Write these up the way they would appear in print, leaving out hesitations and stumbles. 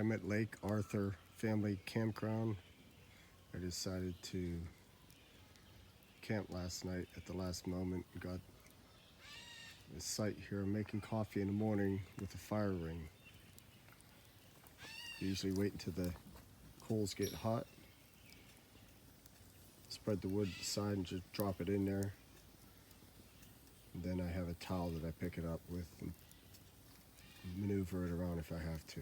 I'm at Lake Arthur Family Campground. I decided to camp last night at the last moment. Got the site here. I'm making coffee in the morning with a fire ring. Usually wait until the coals get hot. Spread the wood aside and just drop it in there. And then I have a towel that I pick it up with and maneuver it around if I have to.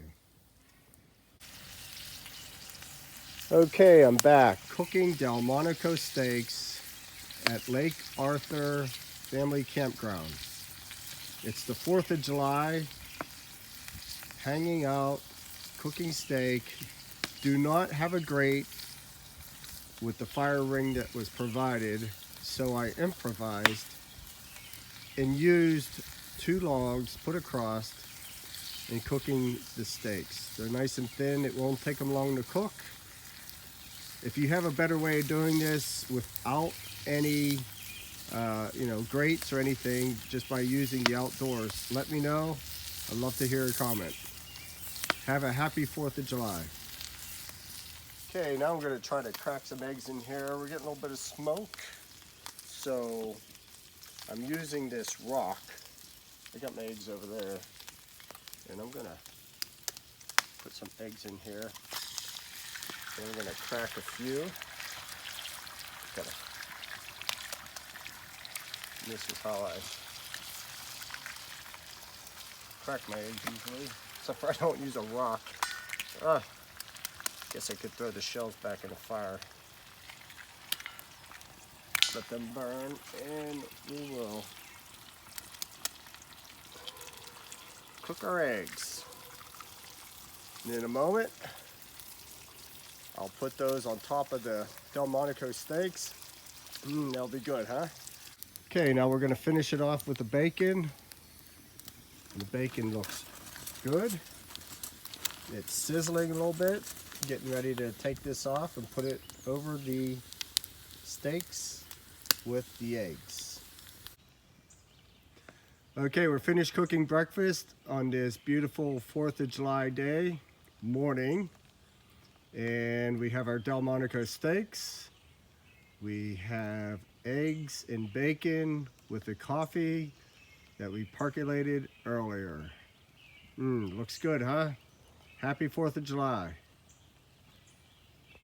Okay, I'm back cooking Delmonico steaks at Lake Arthur Family Campground. It's the 4th of July, hanging out, cooking steak. Do not have a grate with the fire ring that was provided, so I improvised and used 2 logs put across in cooking the steaks. They're nice and thin. It won't take them long to cook. If you have a better way of doing this without any grates or anything, just by using the outdoors, let me know. I'd love to hear a comment. Have a happy 4th of July. Okay, now I'm going to try to crack some eggs in here. We're getting a little bit of smoke. So I'm using this rock. I got my eggs over there. And I'm going to put some eggs in here. And we're going to crack a few. This is how I crack my eggs usually. Except for I don't use a rock. Guess I could throw the shells back in the fire. Let them burn, and we will cook our eggs. And in a moment, I'll put those on top of the Delmonico steaks. They'll be good, huh? Okay, now we're gonna finish it off with the bacon. The bacon looks good. It's sizzling a little bit. Getting ready to take this off and put it over the steaks with the eggs. Okay, we're finished cooking breakfast on this beautiful 4th of July day morning. And we have our Delmonico steaks. We have eggs and bacon with the coffee that we percolated earlier. Looks good, huh? Happy 4th of July.